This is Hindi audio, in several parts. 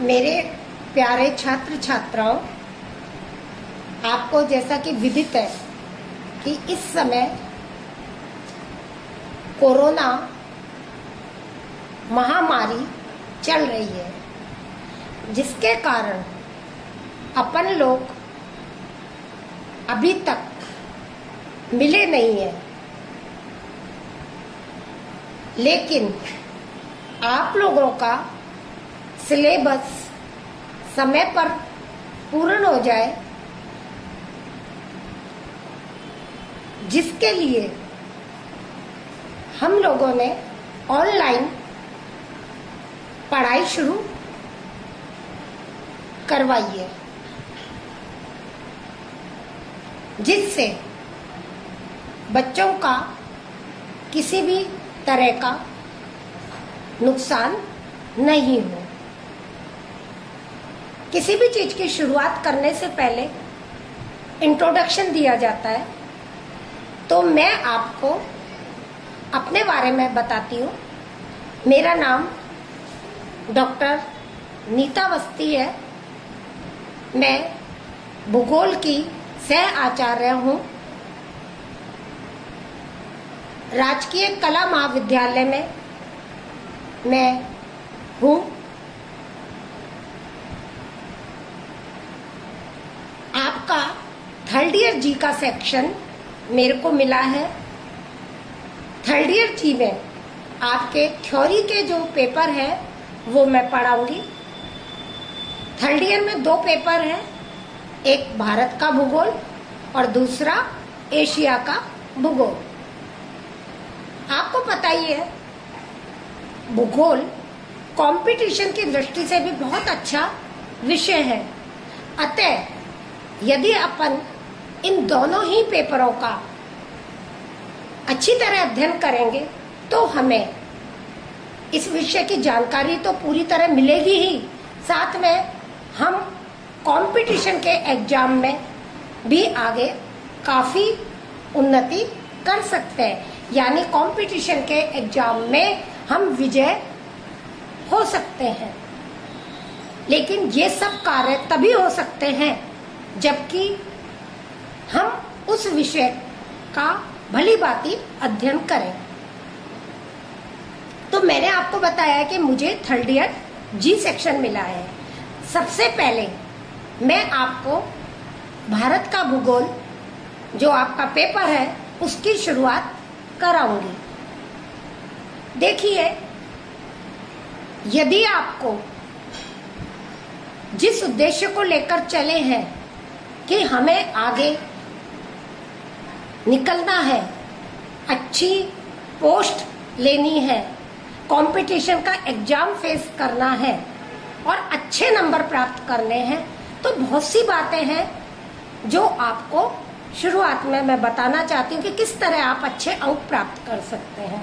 मेरे प्यारे छात्र छात्राओं, आपको जैसा कि विदित है कि इस समय कोरोना महामारी चल रही है, जिसके कारण अपन लोग अभी तक मिले नहीं हैं। लेकिन आप लोगों का सिलेबस समय पर पूर्ण हो जाए, जिसके लिए हम लोगों ने ऑनलाइन पढ़ाई शुरू करवाई है, जिससे बच्चों का किसी भी तरह का नुकसान नहीं हो। किसी भी चीज की शुरुआत करने से पहले इंट्रोडक्शन दिया जाता है, तो मैं आपको अपने बारे में बताती हूँ। मेरा नाम डॉक्टर नीता अवस्थी है। मैं भूगोल की सह आचार्य हूँ। राजकीय कला महाविद्यालय में मैं हूँ। आपका थर्ड ईयर जी का सेक्शन मेरे को मिला है। थर्ड ईयर जी में आपके थ्योरी के जो पेपर है वो मैं पढ़ाऊंगी। थर्ड ईयर में 2 पेपर हैं, एक भारत का भूगोल और दूसरा एशिया का भूगोल। आपको पता ही है, भूगोल कंपटीशन की दृष्टि से भी बहुत अच्छा विषय है। अतः यदि अपन इन दोनों ही पेपरों का अच्छी तरह अध्ययन करेंगे तो हमें इस विषय की जानकारी तो पूरी तरह मिलेगी ही, साथ में हम कंपटीशन के एग्जाम में भी आगे काफी उन्नति कर सकते हैं। यानी कंपटीशन के एग्जाम में हम विजय हो सकते हैं। लेकिन ये सब कार्य तभी हो सकते हैं जबकि हम उस विषय का भली भांति अध्ययन करें। तो मैंने आपको बताया कि मुझे थर्ड ईयर जी सेक्शन मिला है। सबसे पहले मैं आपको भारत का भूगोल जो आपका पेपर है उसकी शुरुआत कराऊंगी। देखिए, यदि आपको जिस उद्देश्य को लेकर चले हैं कि हमें आगे निकलना है, अच्छी पोस्ट लेनी है, कंपटीशन का एग्जाम फेस करना है और अच्छे नंबर प्राप्त करने हैं, तो बहुत सी बातें हैं जो आपको शुरुआत में मैं बताना चाहती हूँ कि किस तरह आप अच्छे अंक प्राप्त कर सकते हैं।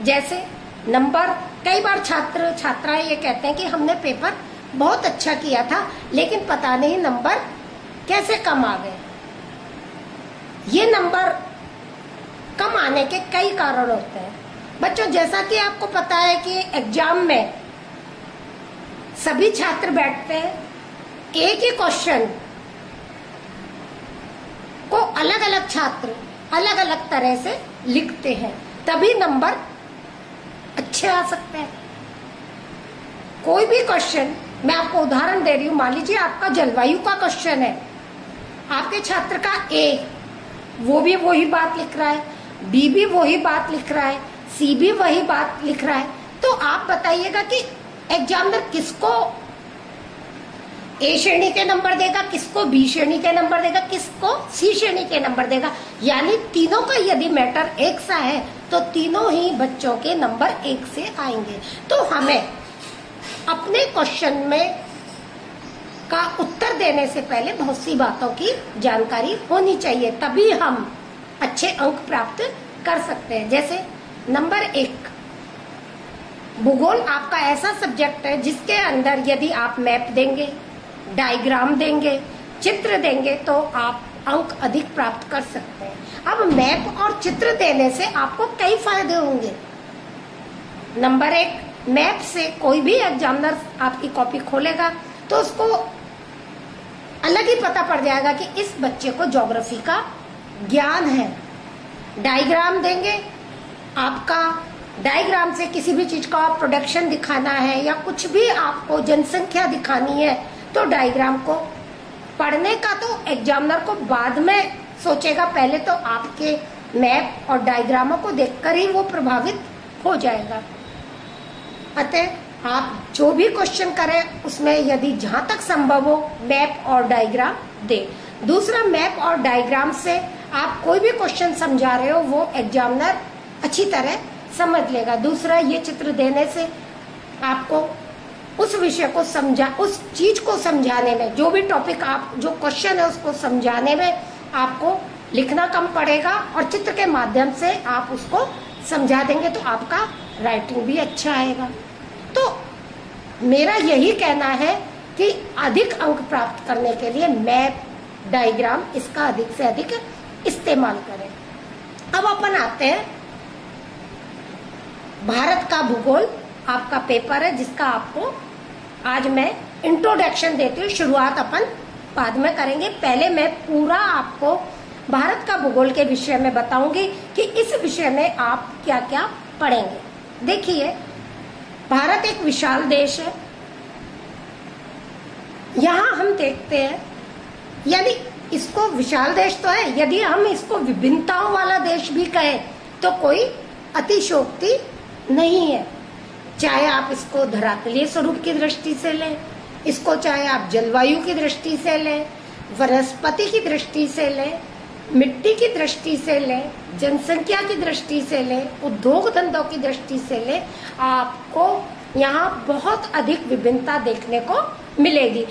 जैसे नंबर, कई बार छात्र छात्राएं ये कहते हैं कि हमने पेपर बहुत अच्छा किया था लेकिन पता नहीं नंबर कैसे कम आ गए। ये नंबर कम आने के कई कारण होते हैं। बच्चों, जैसा कि आपको पता है कि एग्जाम में सभी छात्र बैठते हैं, एक ही क्वेश्चन को अलग अलग छात्र अलग अलग तरह से लिखते हैं, तभी नंबर अच्छे आ सकते हैं। कोई भी क्वेश्चन, मैं आपको उदाहरण दे रही हूँ, मान लीजिए आपका जलवायु का क्वेश्चन है, आपके छात्र का ए वो भी वही बात लिख रहा है, बी भी वही बात लिख रहा है, सी भी वही बात लिख रहा है, तो आप बताइएगा कि एग्जामिनर किसको ए श्रेणी के नंबर देगा, किसको बी श्रेणी के नंबर देगा, किसको सी श्रेणी के नंबर देगा। यानी तीनों का यदि मैटर एक सा है तो तीनों ही बच्चों के नंबर एक से आएंगे। तो हमें अपने क्वेश्चन में का उत्तर देने से पहले बहुत सी बातों की जानकारी होनी चाहिए, तभी हम अच्छे अंक प्राप्त कर सकते हैं। जैसे नंबर 1, भूगोल आपका ऐसा सब्जेक्ट है जिसके अंदर यदि आप मैप देंगे, डायग्राम देंगे, चित्र देंगे तो आप अंक अधिक प्राप्त कर सकते हैं। अब मैप और चित्र देने से आपको कई फायदे होंगे। नंबर 1, मैप से कोई भी एग्जामिनर आपकी कॉपी खोलेगा तो उसको अलग ही पता पड़ जाएगा कि इस बच्चे को ज्योग्राफी का ज्ञान है। डायग्राम देंगे, आपका डायग्राम से किसी भी चीज का प्रोडक्शन दिखाना है या कुछ भी आपको जनसंख्या दिखानी है तो डायग्राम को पढ़ने का तो एग्जामिनर को बाद में सोचेगा, पहले तो आपके मैप और डायग्रामों को देखकर ही वो प्रभावित हो जाएगा। अतः आप जो भी क्वेश्चन करें उसमें यदि जहां तक संभव हो मैप और डायग्राम दे। दूसरा, मैप और डायग्राम से आप कोई भी क्वेश्चन समझा रहे हो वो एग्जामिनर अच्छी तरह समझ लेगा। दूसरा, ये चित्र देने से आपको उस विषय को उस चीज को समझाने में, जो भी टॉपिक आप जो क्वेश्चन है उसको समझाने में आपको लिखना कम पड़ेगा और चित्र के माध्यम से आप उसको समझा देंगे तो आपका राइटिंग भी अच्छा आएगा। तो मेरा यही कहना है कि अधिक अंक प्राप्त करने के लिए मैप, डायग्राम इसका अधिक से अधिक इस्तेमाल करें। अब अपन आते हैं भारत का भूगोल, आपका पेपर है जिसका आपको आज मैं इंट्रोडक्शन देती हूँ। शुरुआत अपन बाद में करेंगे, पहले मैं पूरा आपको भारत का भूगोल के विषय में बताऊंगी कि इस विषय में आप क्या क्या पढ़ेंगे। देखिए, भारत एक विशाल देश है। यहाँ हम देखते हैं, यदि इसको विशाल देश तो है, यदि हम इसको विभिन्नताओं वाला देश भी कहें तो कोई अतिशयोक्ति नहीं है। चाहे आप इसको धरातलीय स्वरूप की दृष्टि से लें, इसको चाहे आप जलवायु की दृष्टि से लें, वनस्पति की दृष्टि से लें, मिट्टी की दृष्टि से लें, जनसंख्या की दृष्टि से लें, उद्योग धंधों की दृष्टि से लें, आपको यहाँ बहुत अधिक विभिन्नता देखने को मिलेगी।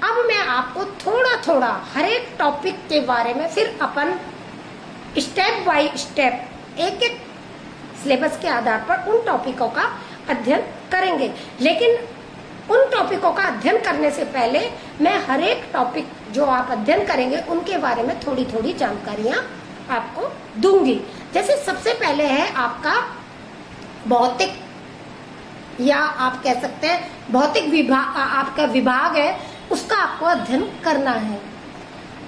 अब मैं आपको थोड़ा थोड़ा हर एक टॉपिक के बारे में फिर अपन स्टेप बाय स्टेप एक एक सिलेबस के आधार पर उन टॉपिकों का अध्ययन करेंगे। लेकिन उन टॉपिकों का अध्ययन करने से पहले मैं हर एक टॉपिक जो आप अध्ययन करेंगे उनके बारे में थोड़ी थोड़ी जानकारियां आपको दूंगी। जैसे सबसे पहले है आपका भौतिक, या आप कह सकते हैं भौतिक विभाग, आपका विभाग है उसका आपको अध्ययन करना है।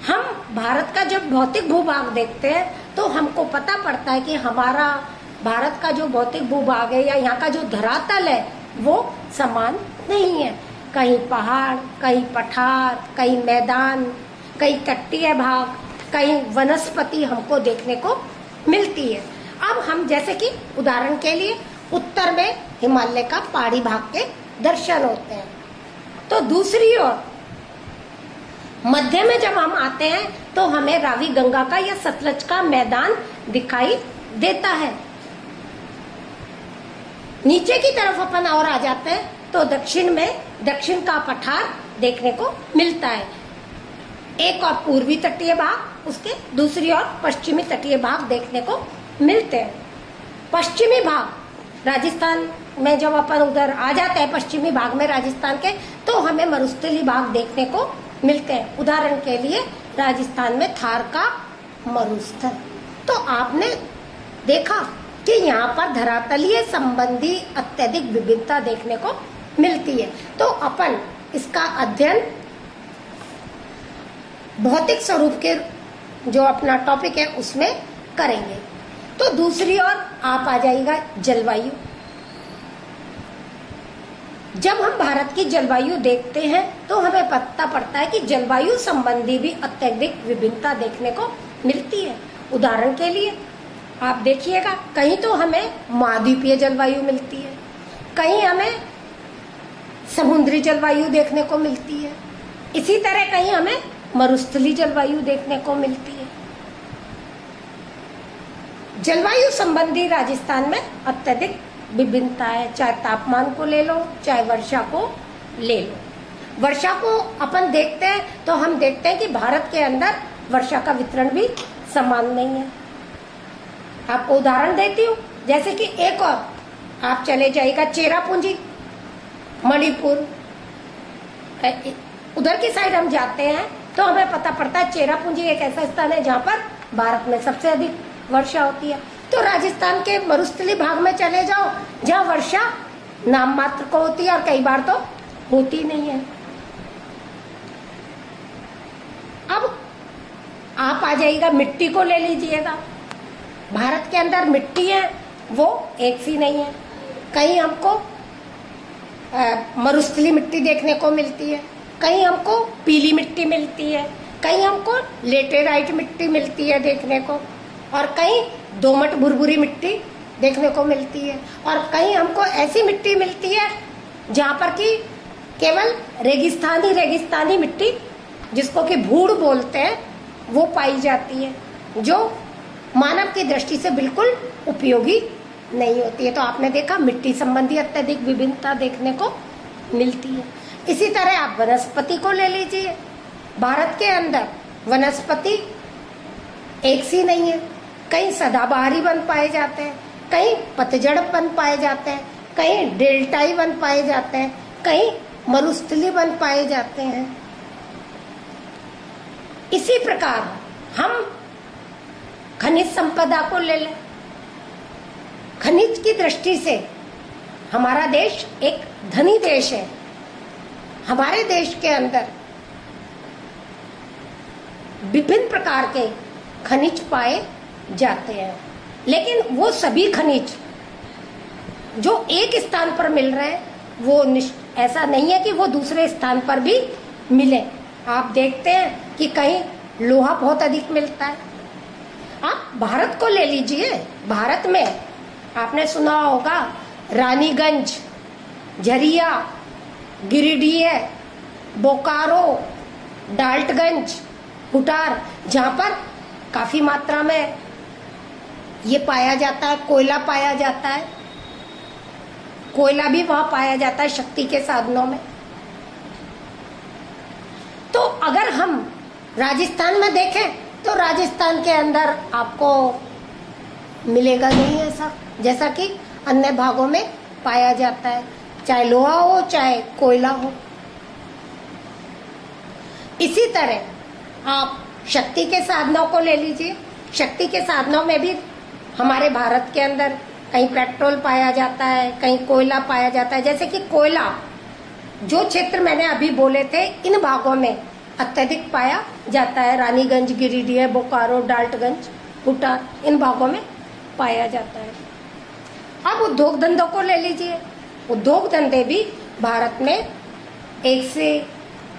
हम भारत का जब भौतिक भूभाग देखते हैं तो हमको पता पड़ता है कि हमारा भारत का जो भौतिक भूभाग है या यहाँ का जो धरातल है वो समान नहीं है। कहीं पहाड़, कहीं पठार, कहीं मैदान, कहीं तटीय भाग, कहीं वनस्पति हमको देखने को मिलती है। अब हम जैसे कि उदाहरण के लिए उत्तर में हिमालय का पहाड़ी भाग के दर्शन होते हैं, तो दूसरी ओर मध्य में जब हम आते हैं तो हमें रावी गंगा का या सतलज का मैदान दिखाई देता है। नीचे की तरफ अपन और आ जाते हैं तो दक्षिण में दक्षिण का पठार देखने को मिलता है। एक और पूर्वी तटीय भाग, उसके दूसरी ओर पश्चिमी तटीय भाग देखने को मिलते हैं। पश्चिमी भाग राजस्थान में जब अपन उधर आ जाते हैं पश्चिमी भाग में राजस्थान के, तो हमें मरुस्थलीय भाग देखने को मिलते हैं। उदाहरण के लिए राजस्थान में थार का मरुस्थल। तो आपने देखा कि यहाँ पर धरातलीय संबंधी अत्यधिक विभिन्नता देखने को मिलती है। तो अपन इसका अध्ययन भौतिक स्वरूप के जो अपना टॉपिक है उसमें करेंगे। तो दूसरी ओर आप आ जाएगा जलवायु। जब हम भारत की जलवायु देखते हैं तो हमें पता पड़ता है कि जलवायु संबंधी भी अत्यधिक विभिन्नता देखने को मिलती है। उदाहरण के लिए आप देखिएगा, कहीं तो हमें महाद्वीपीय जलवायु मिलती है, कहीं हमें समुद्री जलवायु देखने को मिलती है, इसी तरह कहीं हमें मरुस्थलीय जलवायु देखने को मिलती है। जलवायु संबंधी राजस्थान में अत्यधिक विभिन्नता है, चाहे तापमान को ले लो, चाहे वर्षा को ले लो। वर्षा को अपन देखते हैं तो हम देखते हैं कि भारत के अंदर वर्षा का वितरण भी समान नहीं है। आपको उदाहरण देती हूँ, जैसे कि एक और आप चले जाइएगा चेरापूंजी, मणिपुर, उधर की साइड हम जाते हैं तो हमें पता पड़ता है चेरापूंजी एक ऐसा स्थान है जहाँ पर भारत में सबसे अधिक वर्षा होती है। तो राजस्थान के मरुस्थलीय भाग में चले जाओ, जहाँ वर्षा नाम मात्र को होती है और कई बार तो होती नहीं है। अब आप आ जाइएगा, मिट्टी को ले लीजिएगा। भारत के अंदर मिट्टी है वो एक सी नहीं है। कहीं हमको मरुस्थलीय मिट्टी देखने को मिलती है, कहीं हमको पीली मिट्टी मिलती है, कहीं हमको लेटेराइट मिट्टी मिलती है देखने को, और कहीं दोमट भुरभुरी मिट्टी देखने को मिलती है, और कहीं हमको ऐसी मिट्टी मिलती है जहाँ पर कि केवल रेगिस्तानी मिट्टी, जिसको कि भूड़ बोलते हैं, वो पाई जाती है, जो मानव की दृष्टि से बिल्कुल उपयोगी नहीं होती है। तो आपने देखा मिट्टी संबंधी अत्यधिक विभिन्नता देखने को मिलती है। इसी तरह आप वनस्पति को ले लीजिए। भारत के अंदर वनस्पति एक सी नहीं है। कहीं सदाबहारी वन पाए जाते हैं, कहीं पतझड़ वन पाए जाते हैं, कहीं डेल्टाई वन पाए जाते हैं, कहीं मरुस्थलीय वन पाए जाते हैं। इसी प्रकार हम खनिज संपदा को ले लें। खनिज की दृष्टि से हमारा देश एक धनी देश है। हमारे देश के अंदर विभिन्न प्रकार के खनिज पाए जाते हैं, लेकिन वो सभी खनिज जो एक स्थान पर मिल रहे हैं, वो ऐसा नहीं है कि वो दूसरे स्थान पर भी मिले। आप देखते हैं कि कहीं लोहा बहुत अधिक मिलता है। आप भारत को ले लीजिए। भारत में आपने सुना होगा रानीगंज, झरिया, गिरिडीह, बोकारो, डाल्टगंज, हुटार, जहाँ पर काफी मात्रा में ये पाया जाता है, कोयला पाया जाता है। कोयला भी वहां पाया जाता है शक्ति के साधनों में। तो अगर हम राजस्थान में देखें तो राजस्थान के अंदर आपको मिलेगा नहीं ऐसा, जैसा कि अन्य भागों में पाया जाता है, चाहे लोहा हो चाहे कोयला हो। इसी तरह आप शक्ति के साधनों को ले लीजिए। शक्ति के साधनों में भी हमारे भारत के अंदर कहीं पेट्रोल पाया जाता है, कहीं कोयला पाया जाता है। जैसे कि कोयला, जो क्षेत्र मैंने अभी बोले थे, इन भागों में अत्यधिक पाया जाता है। रानीगंज, गिरिडीह, बोकारो, डाल्टगंज, हुटार, इन भागों में पाया जाता है। अब उद्योग धंधों को ले लीजिए। उद्योग धंधे भी भारत में एक से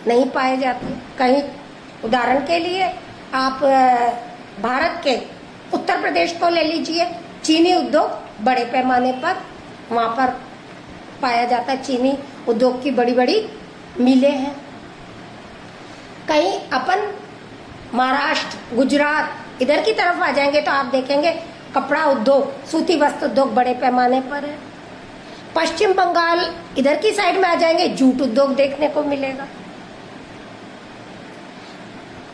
नहीं पाए जाते। कहीं उदाहरण के लिए आप भारत के उत्तर प्रदेश को ले लीजिए। चीनी उद्योग बड़े पैमाने पर वहां पर पाया जाता है। चीनी उद्योग की बड़ी बड़ी मिलें हैं। कहीं अपन महाराष्ट्र, गुजरात इधर की तरफ आ जाएंगे तो आप देखेंगे कपड़ा उद्योग, सूती वस्त्र उद्योग बड़े पैमाने पर है। पश्चिम बंगाल इधर की साइड में आ जाएंगे, जूट उद्योग देखने को मिलेगा।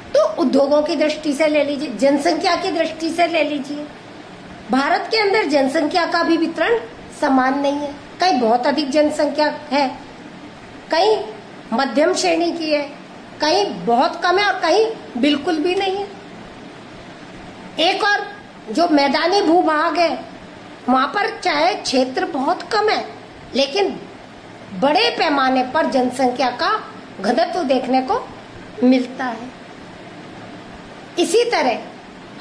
तो उद्योगों की दृष्टि से ले लीजिए, जनसंख्या की दृष्टि से ले लीजिए। भारत के अंदर जनसंख्या का भी वितरण समान नहीं है। कहीं बहुत अधिक जनसंख्या है, कहीं मध्यम श्रेणी की है, कहीं बहुत कम है और कहीं बिल्कुल भी नहीं है। एक और जो मैदानी भूभाग है, वहां पर चाहे क्षेत्र बहुत कम है, लेकिन बड़े पैमाने पर जनसंख्या का घनत्व देखने को मिलता है। इसी तरह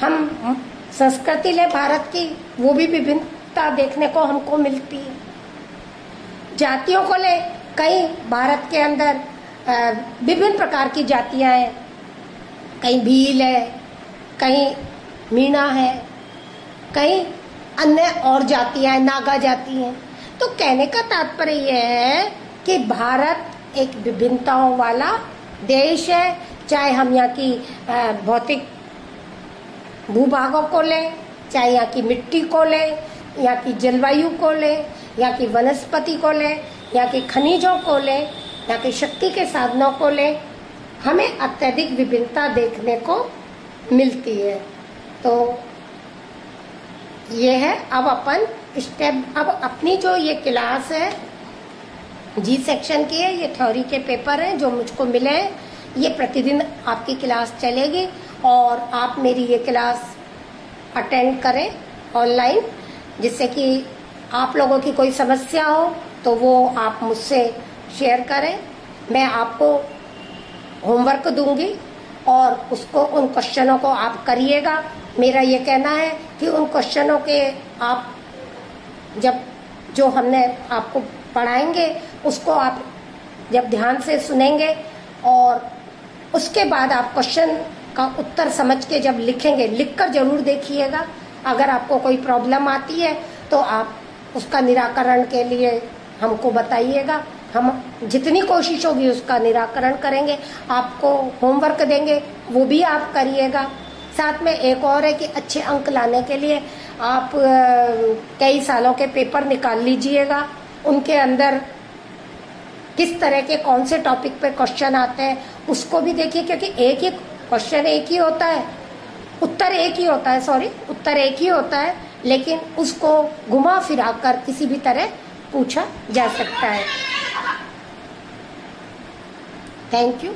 हम संस्कृति ले भारत की, वो भी विभिन्नता देखने को हमको मिलती है। जातियों को ले, कहीं भारत के अंदर विभिन्न प्रकार की जातियां हैं। कहीं भील है, कहीं मीणा है, कहीं अन्य और जातियां हैं, नागा जाति हैं। तो कहने का तात्पर्य यह है कि भारत एक विभिन्नताओं वाला देश है। चाहे हम यहाँ की भौतिक भूभागों को लें, चाहे यहाँ की मिट्टी को लें, यहाँ की जलवायु को लें, यहाँ की वनस्पति को लें, यहाँ के खनिजों को लें, यहाँ की शक्ति के साधनों को लें, हमें अत्यधिक विभिन्नता देखने को मिलती है। तो ये है अब अपन स्टेप। अब अपनी जो ये क्लास है जी सेक्शन की है, ये थ्योरी के पेपर हैं जो मुझको मिले हैं। ये प्रतिदिन आपकी क्लास चलेगी और आप मेरी ये क्लास अटेंड करें ऑनलाइन, जिससे कि आप लोगों की कोई समस्या हो तो वो आप मुझसे शेयर करें। मैं आपको होमवर्क दूंगी और उसको, उन क्वेश्चनों को आप करिएगा। मेरा ये कहना है कि उन क्वेश्चनों के आप जब जो हमने आपको पढ़ाएंगे उसको आप जब ध्यान से सुनेंगे और उसके बाद आप क्वेश्चन का उत्तर समझ के जब लिखेंगे, लिखकर जरूर देखिएगा। अगर आपको कोई प्रॉब्लम आती है तो आप उसका निराकरण के लिए हमको बताइएगा। हम जितनी कोशिश होगी उसका निराकरण करेंगे। आपको होमवर्क देंगे, वो भी आप करिएगा। साथ में एक और है कि अच्छे अंक लाने के लिए आप कई सालों के पेपर निकाल लीजिएगा। उनके अंदर किस तरह के कौन से टॉपिक पे क्वेश्चन आते हैं उसको भी देखिए, क्योंकि एक ही क्वेश्चन एक ही होता है, उत्तर एक ही होता है, उत्तर एक ही होता है, लेकिन उसको घुमा फिरा कर किसी भी तरह पूछा जा सकता है। Thank you.